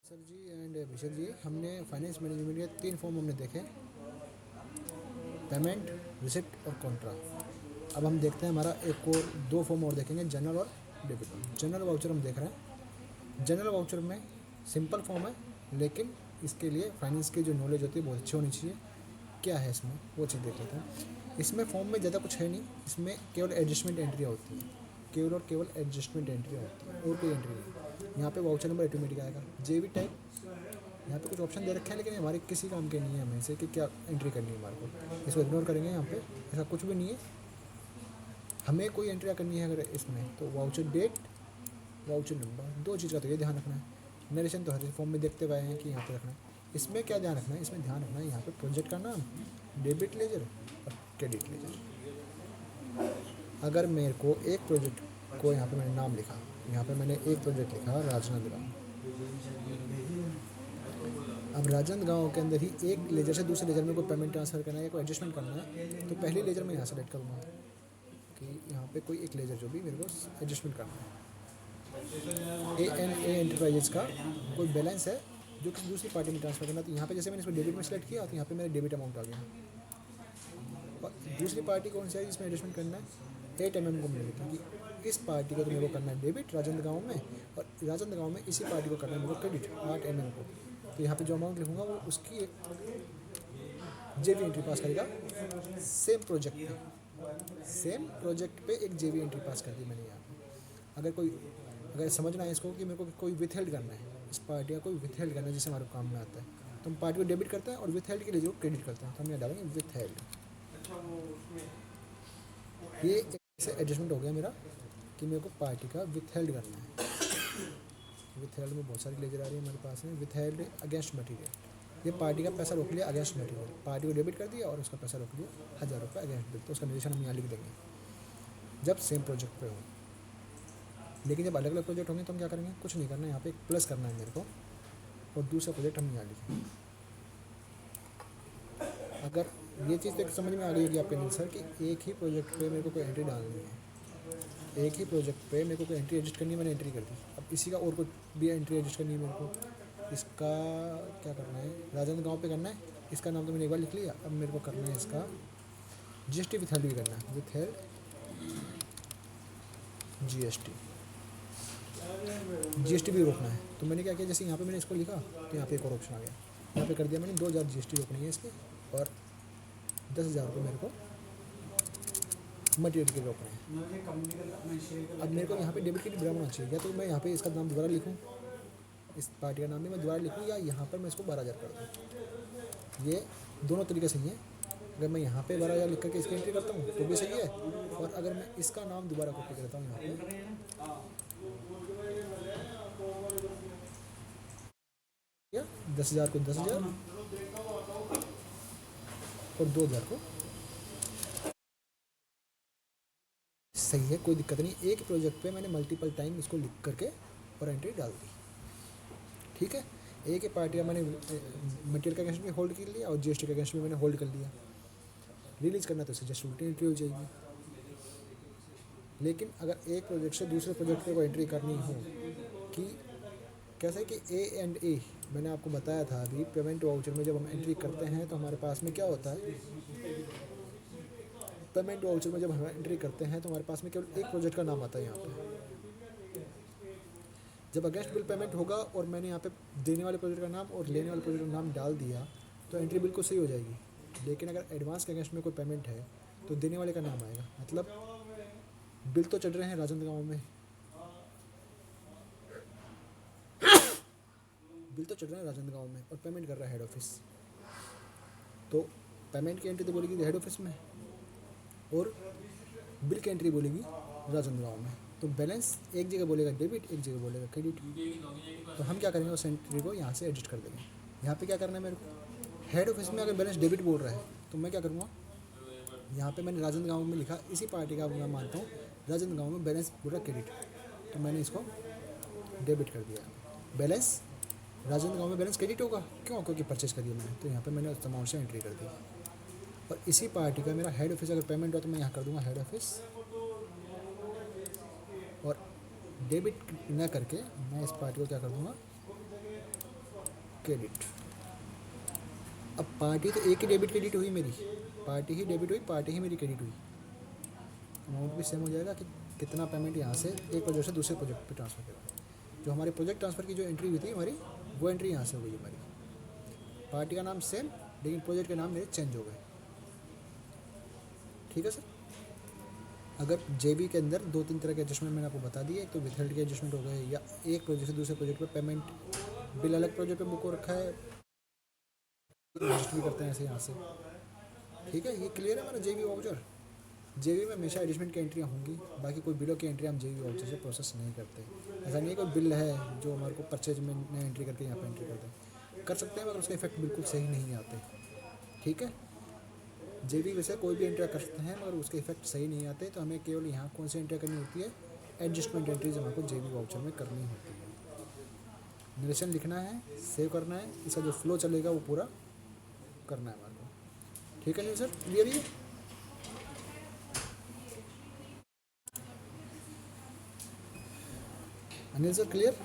Sir ji and Abhishek ji, हमने finance management के 3 form हमने देखे। पेमेंट, रिसिप्ट और कॉन्ट्रा। अब हम देखते हैं हमारा एक और 2 फॉर्म और देखेंगे, जनरल और डेबिट। जनरल वाउचर हम देख रहे हैं। जनरल वाउचर में सिंपल फॉर्म है, लेकिन इसके लिए फाइनेंस की जो नॉलेज होती है बहुत अच्छी होनी चाहिए। क्या है इसमें वो चीज़ देख लेते हैं। इसमें फॉर्म में ज़्यादा कुछ है नहीं, इसमें केवल एडजस्टमेंट एंट्रियाँ होती हैं, केवल और केवल एडजस्टमेंट एंट्रियाँ होती हैं और कोई एंट्री नहीं। यहाँ पे वाउचर नंबर ऑटोमेटिक आएगा, जेबी टाइप। यहाँ पे कुछ ऑप्शन दे रखे हैं, लेकिन हमारे किसी काम के नहीं है हमें से कि क्या एंट्री करनी है हमारे को। इसको इग्नोर करेंगे। यहाँ पे ऐसा कुछ भी नहीं है, हमें कोई एंट्री करनी है अगर इसमें तो वाउचर डेट, वाउचर नंबर, 2 चीज़ का तो ये ध्यान रखना है। नरेशन तो हर फॉर्म में देखते हुए हैं कि यहाँ पे रखना है। इसमें क्या ध्यान रखना है, इसमें ध्यान रखना है यहाँ पे प्रोजेक्ट का नाम, डेबिट लेजर और क्रेडिट लेजर। अगर मेरे को एक प्रोजेक्ट को यहाँ पे मैंने नाम लिखा, यहाँ पे मैंने एक प्रोजेक्ट लिखा राजनांदगांव। अब राजनांदगांव के अंदर ही एक लेजर से दूसरे लेजर में कोई पेमेंट ट्रांसफ़र करना है या कोई एडजस्टमेंट करना है, तो पहले लेजर में यहाँ सेलेक्ट करूँगा कि यहाँ पे कोई एक लेजर जो भी मेरे को एडजस्टमेंट करना है। ए एंटरप्राइजेस का कोई बैलेंस है जो किसी दूसरी पार्टी में ट्रांसफ़र करना, तो यहाँ पे जैसे मैंने इसमें डेबिट में सेलेक्ट किया तो यहाँ पे मेरा डेबिट अमाउंट आ गया। और दूसरी पार्टी कौन सी है जिसमें एडजस्टमेंट करना है, 8 को मिलेगा, क्योंकि इस पार्टी को तो मेरे को करना है डेबिट राजनांदगांव में, और राजनांदगांव में इसी पार्टी को करना है मेरे को क्रेडिट 8 को। तो यहाँ पे जो अमाउंट लिखूँगा वो उसकी जेवी एंट्री पास करेगा। सेम प्रोजेक्ट पे एक जेवी एंट्री पास कर दी मैंने यहाँ पे। अगर समझना है इसको कि मेरे को कोई विथहेल्ड करना है, इस पार्टी का कोई विथहेल्ड करना है जिससे हमारे काम में आता है, तो हम पार्टी को डेबिट करते हैं और विथहेल्ड के लिए जो क्रेडिट करते हैं, तो हम यहाँ डालेंगे विथहेल्ड। ये ऐसे एडजस्टमेंट हो गया मेरा कि मेरे को पार्टी का विथहेल्ड करना है। विथहेल्ड में बहुत सारी लेजर आ रही है हमारे पास में। विथहेल्ड अगेंस्ट मटेरियल, ये पार्टी का पैसा रोक लिया अगेंस्ट मटेरियल, पार्टी को डेबिट कर दिया और उसका पैसा रोक लिया 1000 रुपये अगेंस्ट बिल, तो उसका निरीक्षण हम यहाँ लिख देंगे जब सेम प्रोजेक्ट पे हो। लेकिन जब अलग अलग प्रोजेक्ट होंगे तो हम क्या करेंगे, कुछ नहीं करना है, यहाँ पे एक प्लस करना है मेरे को और दूसरा प्रोजेक्ट हम यहाँ लिखेंगे। अगर ये चीज़ तो एक समझ में आ गई होगी आपके आंसर कि एक ही प्रोजेक्ट पे मेरे को कोई एंट्री डालनी है, एक ही प्रोजेक्ट पे मेरे को कोई एंट्री एडजस्ट करनी है, मैंने एंट्री कर दी। अब इसी का और कुछ भी एंट्री एडजस्ट करनी है मेरे को, इसका क्या करना है, राजनांदगांव पे करना है, इसका नाम तो मैंने एक बार लिख लिया। अब मेरे को करना है इसका जीएसटी विथहेल्ड भी करना है, विथहेल्ड जीएसटी भी रोकना है। तो मैंने क्या किया, जैसे यहाँ पे मैंने इसको लिखा तो यहाँ पे एक और ऑप्शन आ गया, यहाँ पे कर दिया मैंने 2000 जीएसटी रोकनी है इसके, और 10,000 रुपये मेरे को मटेरियल के रोकने हैं। अब मेरे को यहाँ पे डेबिट क्रेडिट बराबर होना चाहिए, या तो मैं यहाँ पे इसका नाम दोबारा लिखूँ, इस पार्टी का नाम भी मैं दोबारा लिखूँ, या यहाँ पर मैं इसको 12,000 कर दूँ। ये दोनों तरीके सही है। अगर मैं यहाँ पे 12,000 लिख करके इसकी एंट्री करता हूँ तो भी सही है, और अगर मैं इसका नाम दोबारा कॉपी करता हूँ यहाँ पे, या 10,000 को 10,000 और 2,000 को, सही है, कोई दिक्कत नहीं। एक प्रोजेक्ट पे मैंने मल्टीपल टाइम इसको लिख करके और एंट्री डाल दी, ठीक है। एक ही पार्टी का मैंने मटेरियल का अगेंस्ट भी होल्ड कर लिया और जीएसटी का अगेंस्ट भी मैंने होल्ड कर लिया। रिलीज करना तो इससे जस्ट उल्टी एंट्री हो जाएगी। लेकिन अगर एक प्रोजेक्ट से दूसरे प्रोजेक्ट पे को एंट्री करनी हो, कि कैसे कि ए एंड ए, मैंने आपको बताया था अभी, पेमेंट वाउचर में जब हम एंट्री करते हैं तो हमारे पास में क्या होता है, पेमेंट वाउचर में जब हम एंट्री करते हैं तो हमारे पास में केवल एक प्रोजेक्ट का नाम आता है यहाँ पे। जब अगेंस्ट बिल पेमेंट होगा और मैंने यहाँ पे देने वाले प्रोजेक्ट का नाम और लेने वाले प्रोजेक्ट का नाम डाल दिया तो एंट्री बिल्कुल सही हो जाएगी। लेकिन अगर एडवांस के अगेंस्ट में कोई पेमेंट है तो देने वाले का नाम आएगा, मतलब बिल तो चढ़ रहे हैं राजनांदगांव में, बिल तो चढ़ रहा है राजनांदगांव में और पेमेंट कर रहा है हेड ऑफिस, तो पेमेंट की एंट्री तो बोलेगी हेड ऑफिस में और बिल की एंट्री बोलेगी राजनांदगांव में। तो बैलेंस एक जगह बोलेगा डेबिट, एक जगह बोलेगा क्रेडिट। तो हम क्या करेंगे, उस एंट्री को यहाँ से एडजस्ट कर देंगे। यहाँ पे क्या करना है मेरे को, हेड ऑफिस में अगर बैलेंस डेबिट बोल रहा है तो मैं क्या करूँगा, यहाँ पे मैंने राजनांदगांव में लिखा, इसी पार्टी का मैं मानता हूँ राजनांदगांव में बैलेंस पूरा क्रेडिट, तो मैंने इसको डेबिट कर दिया। बैलेंस राजनांदगांव में बैलेंस क्रेडिट होगा, क्यों, क्योंकि परचेज कर दिया मैंने, तो यहाँ पे मैंने उस अमाउंट से एंट्री कर दी। और इसी पार्टी का मेरा हेड ऑफिस अगर पेमेंट हो तो मैं यहाँ कर दूँगा हेड ऑफिस, और डेबिट न करके मैं इस पार्टी को क्या कर दूँगा, क्रेडिट। अब पार्टी तो एक ही डेबिट क्रेडिट हुई मेरी, पार्टी ही डेबिट हुई, पार्टी ही मेरी क्रेडिट हुई। अमाउंट भी सेम हो जाएगा कि कितना पेमेंट यहाँ से एक प्रोजेक्ट से दूसरे प्रोजेक्ट पे ट्रांसफ़र करा। जो हमारे प्रोजेक्ट ट्रांसफ़र की जो एंट्री हुई थी हमारी, वो एंट्री यहाँ से हो गई हमारी। पार्टी का नाम सेम, लेकिन प्रोजेक्ट के नाम मेरे चेंज हो गए। ठीक है सर। अगर जेबी के अंदर 2-3 तरह के एडजस्टमेंट मैंने आपको बता दिए, एक तो विथहेल्ड के एडजस्टमेंट हो गए, या एक प्रोजेक्ट से दूसरे प्रोजेक्ट पे पेमेंट बिल अलग प्रोजेक्ट पे बुक हो रखा है, एडजस्ट भी करते हैं ऐसे यहाँ से। ठीक है, ये क्लियर है हमारा जेबी वाउचर। जेबी में हमेशा एडजस्टमेंट की एंट्रियाँ होंगी, बाकी कोई बिलों की एंट्री हम जेबी वाउचर से प्रोसेस नहीं करते। ऐसा नहीं है कोई बिल है जो हमारे को परचेज में एंट्री करके यहाँ पे एंट्री करते हैं, कर सकते हैं, मगर उसके इफेक्ट बिल्कुल सही नहीं आते। ठीक है, जेबी वैसे कोई भी एंट्री कर सकते हैं, मगर उसके इफेक्ट सही नहीं आते। तो हमें केवल यहाँ कौन सी एंट्री करनी होती है, एडजस्टमेंट एंट्रीज हमको जेबी वाउचर में करनी होती है। नरेशन लिखना है, सेव करना है, इसका जो फ्लो चलेगा वो पूरा करना है हमारे को। ठीक है नहीं सर, क्लियर ही है? Anil sir clear?